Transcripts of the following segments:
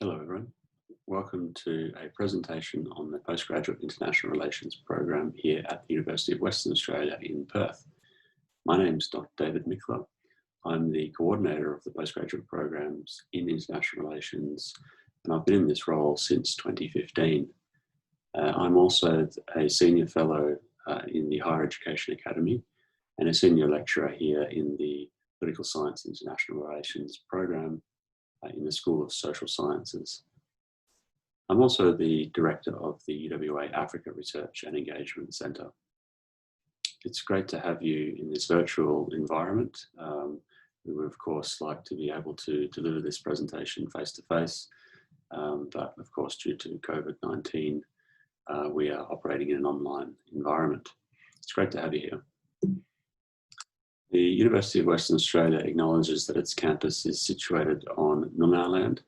Hello everyone. Welcome to a presentation on the Postgraduate International Relations program here at the University of Western Australia in Perth. My name is Dr. David Mickler. I'm the coordinator of the postgraduate programs in International Relations, and I've been in this role since 2015. I'm also a senior fellow in the Higher Education Academy and a senior lecturer here in the Political Science International Relations program in the School of Social Sciences. I'm also the director of the UWA Africa Research and Engagement Centre. It's great to have you in this virtual environment. We would of course like to be able to deliver this presentation face to face, but of course due to COVID-19, we are operating in an online environment. It's great to have you here. The University of Western Australia acknowledges that its campus is situated on Noongar land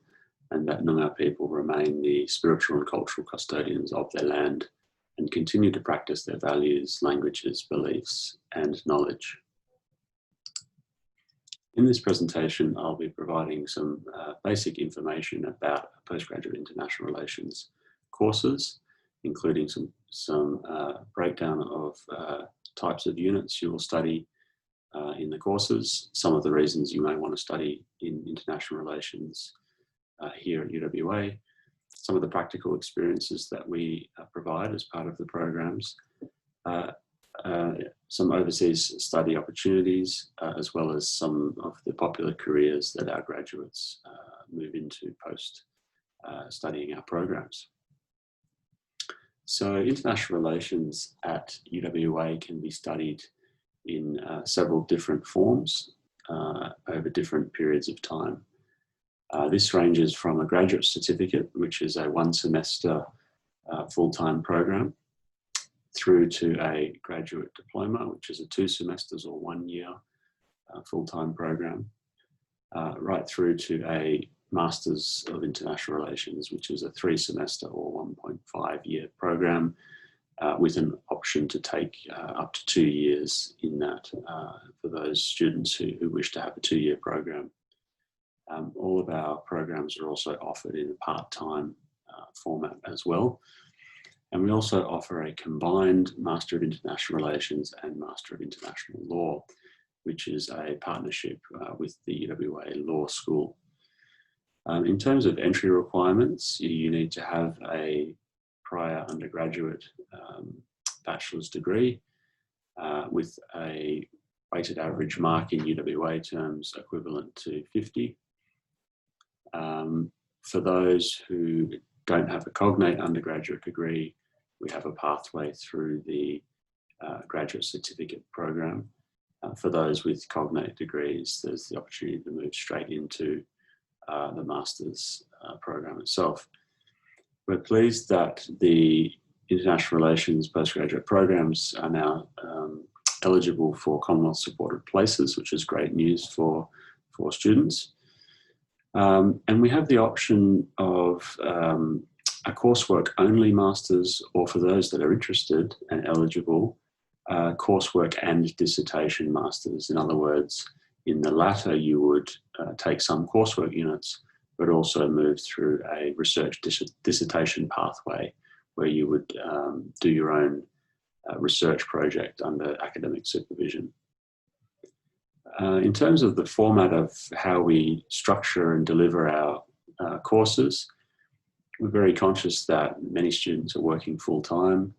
and that Noongar people remain the spiritual and cultural custodians of their land and continue to practice their values, languages, beliefs and knowledge. In this presentation, I'll be providing some basic information about postgraduate international relations courses, including some breakdown of types of units you will study in the courses, some of the reasons you may want to study in international relations here at UWA, some of the practical experiences that we provide as part of the programs, some overseas study opportunities, as well as some of the popular careers that our graduates move into post studying our programs. So international relations at UWA can be studied in several different forms over different periods of time. This ranges from a graduate certificate, which is a one-semester full-time program, through to a graduate diploma, which is a 2 semesters or 1 year full-time program, right through to a Masters of International Relations, which is a 3-semester or 1.5 year program, with an option to take up to 2 years in that for those students who wish to have a 2-year program. All of our programs are also offered in a part-time format as well. And we also offer a combined Master of International Relations and Master of International Law, which is a partnership with the UWA Law School. In terms of entry requirements, you need to have a prior undergraduate bachelor's degree with a weighted average mark in UWA terms equivalent to 50. For those who don't have a cognate undergraduate degree, we have a pathway through the graduate certificate program. For those with cognate degrees, there's the opportunity to move straight into the master's program itself. We're pleased that the international relations postgraduate programs are now eligible for Commonwealth supported places, which is great news for students. And we have the option of a coursework only masters, or for those that are interested and eligible, coursework and dissertation masters. In other words, in the latter you would take some coursework units, but also move through a research dissertation pathway where you would do your own research project under academic supervision. In terms of the format of how we structure and deliver our courses, we're very conscious that many students are working full-time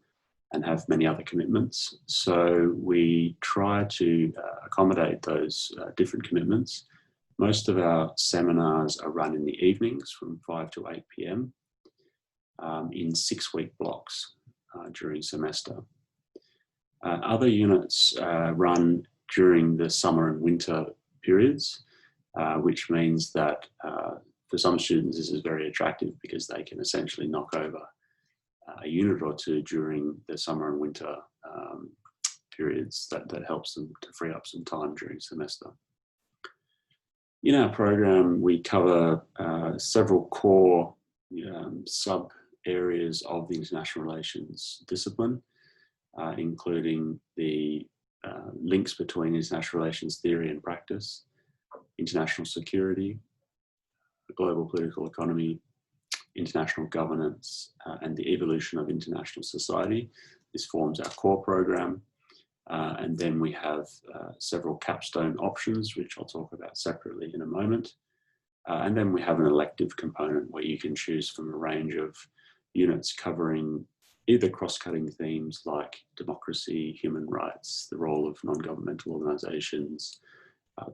and have many other commitments. So we try to accommodate those different commitments. Most of our seminars are run in the evenings from 5 to 8 p.m. In 6-week blocks during semester. Other units run during the summer and winter periods, which means that for some students this is very attractive because they can essentially knock over a unit or two during the summer and winter periods. That helps them to free up some time during semester. In our program, we cover several core sub areas of the international relations discipline, including the links between international relations theory and practice, international security, the global political economy, international governance, and the evolution of international society. This forms our core program. And then we have several capstone options, which I'll talk about separately in a moment. And then we have an elective component where you can choose from a range of units covering either cross-cutting themes like democracy, human rights, the role of non-governmental organisations,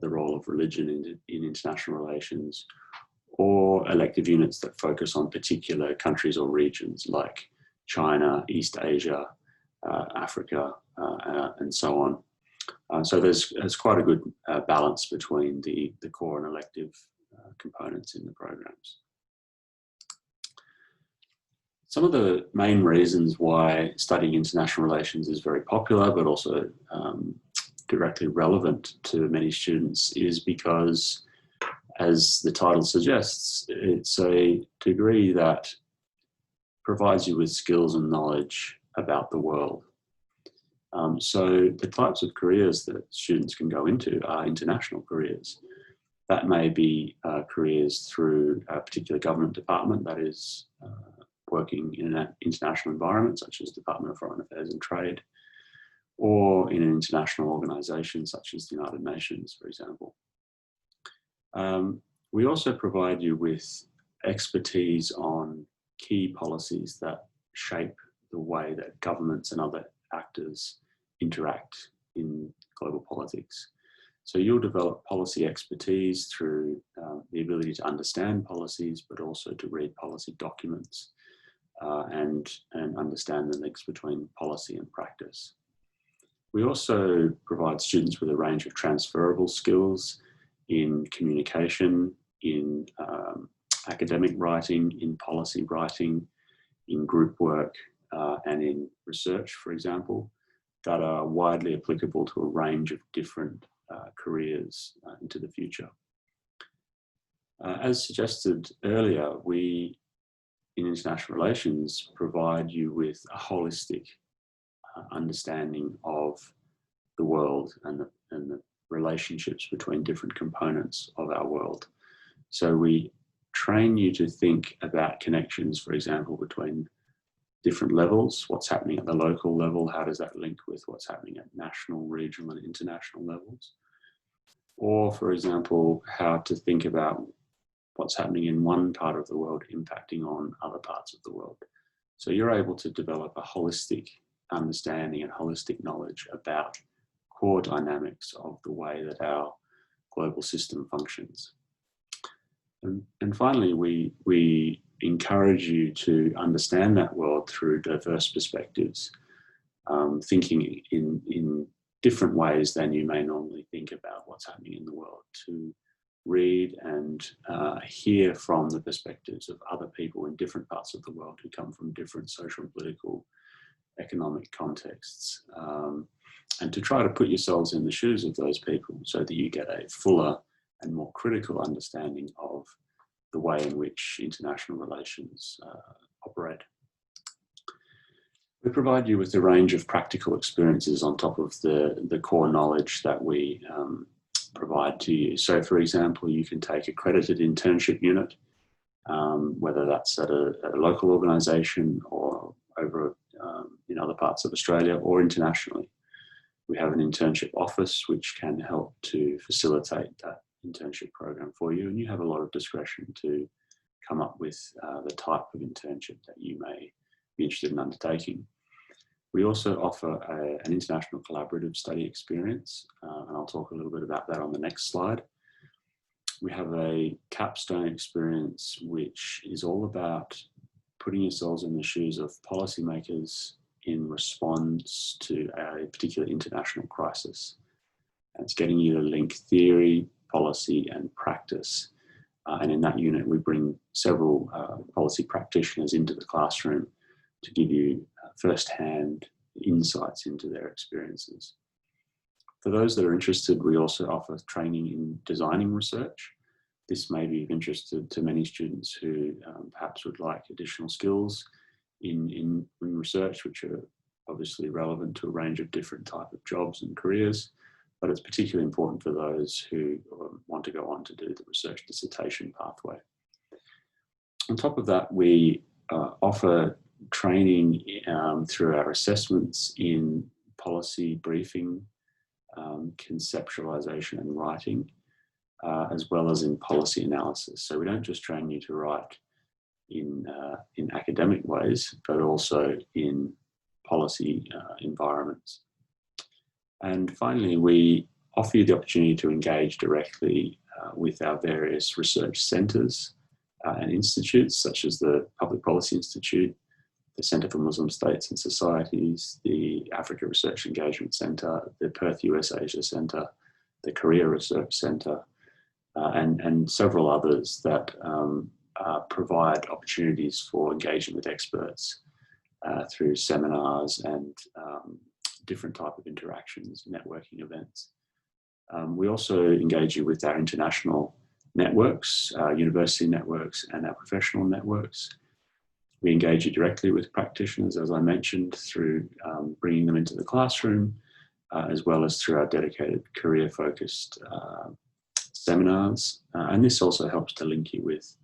the role of religion in international relations, or elective units that focus on particular countries or regions like China, East Asia, Africa, and so on. So there's quite a good balance between the core and elective components in the programs. Some of the main reasons why studying international relations is very popular, but also directly relevant to many students, is because, as the title suggests, it's a degree that provides you with skills and knowledge about the world. So the types of careers that students can go into are international careers. That may be careers through a particular government department that is working in an international environment, such as Department of Foreign Affairs and Trade, or in an international organisation such as the United Nations, for example. We also provide you with expertise on key policies that shape the way that governments and other actors interact in global politics. So you'll develop policy expertise through the ability to understand policies, but also to read policy documents and understand the links between policy and practice. We also provide students with a range of transferable skills in communication, in academic writing, in policy writing, in group work, and in research, for example, that are widely applicable to a range of different careers into the future. As suggested earlier, we, in international relations, provide you with a holistic understanding of the world and the relationships between different components of our world. So we train you to think about connections, for example, between different levels, what's happening at the local level, how does that link with what's happening at national, regional, and international levels? Or, for example, how to think about what's happening in one part of the world impacting on other parts of the world. So you're able to develop a holistic understanding and holistic knowledge about core dynamics of the way that our global system functions. And finally, we encourage you to understand that world through diverse perspectives, thinking in different ways than you may normally think about what's happening in the world, to read and hear from the perspectives of other people in different parts of the world who come from different social and political economic contexts, and to try to put yourselves in the shoes of those people so that you get a fuller and more critical understanding of the way in which international relations operate. We provide you with a range of practical experiences on top of the core knowledge that we provide to you. So, for example, you can take accredited internship unit, whether that's at a local organisation or over in other parts of Australia or internationally. We have an internship office which can help to facilitate that internship program for you, and you have a lot of discretion to come up with the type of internship that you may be interested in undertaking. We also offer an international collaborative study experience, and I'll talk a little bit about that on the next slide. We have a capstone experience which is all about putting yourselves in the shoes of policymakers in response to a particular international crisis. And it's getting you to link theory, policy, and practice. And in that unit, we bring several policy practitioners into the classroom to give you first-hand insights into their experiences. For those that are interested, we also offer training in designing research. This may be of interest to many students who perhaps would like additional skills in research, which are obviously relevant to a range of different types of jobs and careers, but it's particularly important for those who want to go on to do the research dissertation pathway. On top of that, we offer training through our assessments in policy briefing, conceptualization and writing, as well as in policy analysis. So we don't just train you to write in academic ways, but also in policy environments. And finally, we offer you the opportunity to engage directly with our various research centres and institutes, such as the Public Policy Institute, the Centre for Muslim States and Societies, the Africa Research Engagement Centre, the Perth US Asia Centre, the Korea Research Centre, and several others that provide opportunities for engaging with experts through seminars and different type of interactions, networking events. We also engage you with our international networks, university networks and our professional networks. We engage you directly with practitioners, as I mentioned, through bringing them into the classroom, as well as through our dedicated career-focused seminars. And this also helps to link you with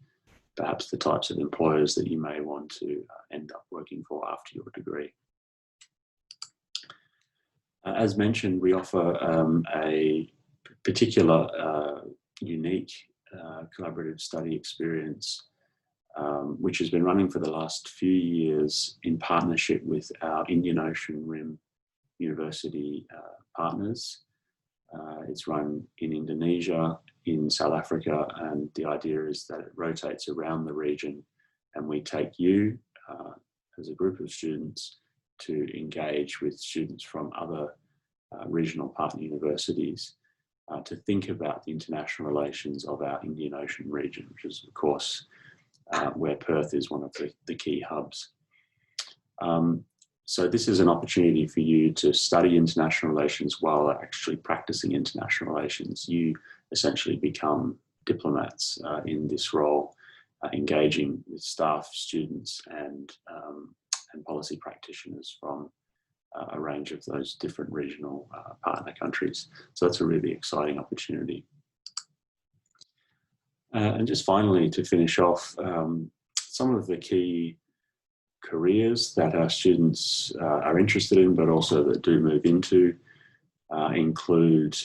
perhaps the types of employers that you may want to end up working for after your degree. As mentioned, we offer a particular unique collaborative study experience, which has been running for the last few years in partnership with our Indian Ocean Rim University partners. It's run in Indonesia, in South Africa, and the idea is that it rotates around the region, and we take you as a group of students to engage with students from other regional partner universities to think about the international relations of our Indian Ocean region, which is, of course, where Perth is one of the key hubs. So this is an opportunity for you to study international relations while actually practicing international relations. You essentially become diplomats in this role, engaging with staff, students, and policy practitioners from a range of those different regional partner countries. So that's a really exciting opportunity. And just finally, to finish off, some of the key careers that our students are interested in, but also that do move into, include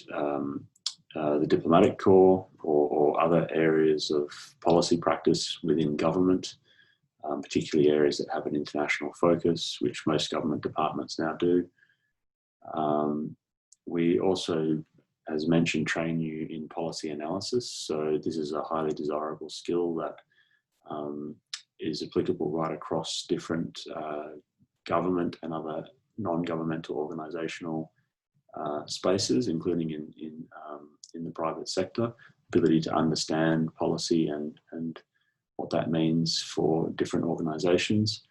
the diplomatic corps or other areas of policy practice within government, particularly areas that have an international focus, which most government departments now do. We also, as mentioned, train you in policy analysis. So this is a highly desirable skill that is applicable right across different government and other non-governmental organisational spaces, including in the private sector. Ability to understand policy and what that means for different organisations,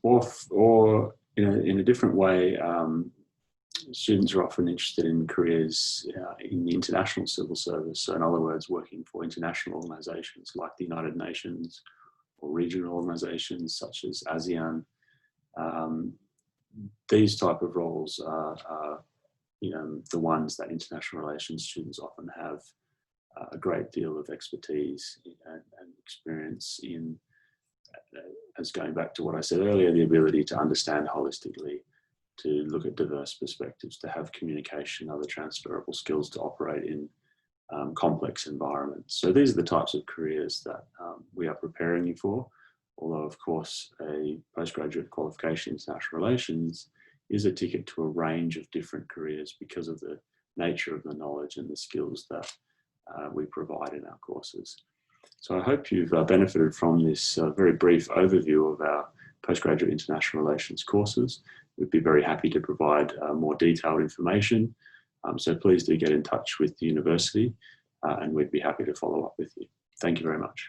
or in a different way. Students are often interested in careers in the international civil service. So in other words, working for international organisations like the United Nations or regional organisations such as ASEAN. These type of roles are the ones that international relations students often have a great deal of expertise and experience in, as going back to what I said earlier, the ability to understand holistically, to look at diverse perspectives, to have communication, other transferable skills to operate in complex environments. So these are the types of careers that we are preparing you for, although of course a postgraduate qualification in international relations is a ticket to a range of different careers because of the nature of the knowledge and the skills that we provide in our courses. So I hope you've benefited from this very brief overview of our postgraduate international relations courses. We'd be very happy to provide more detailed information. So please do get in touch with the university and we'd be happy to follow up with you. Thank you very much.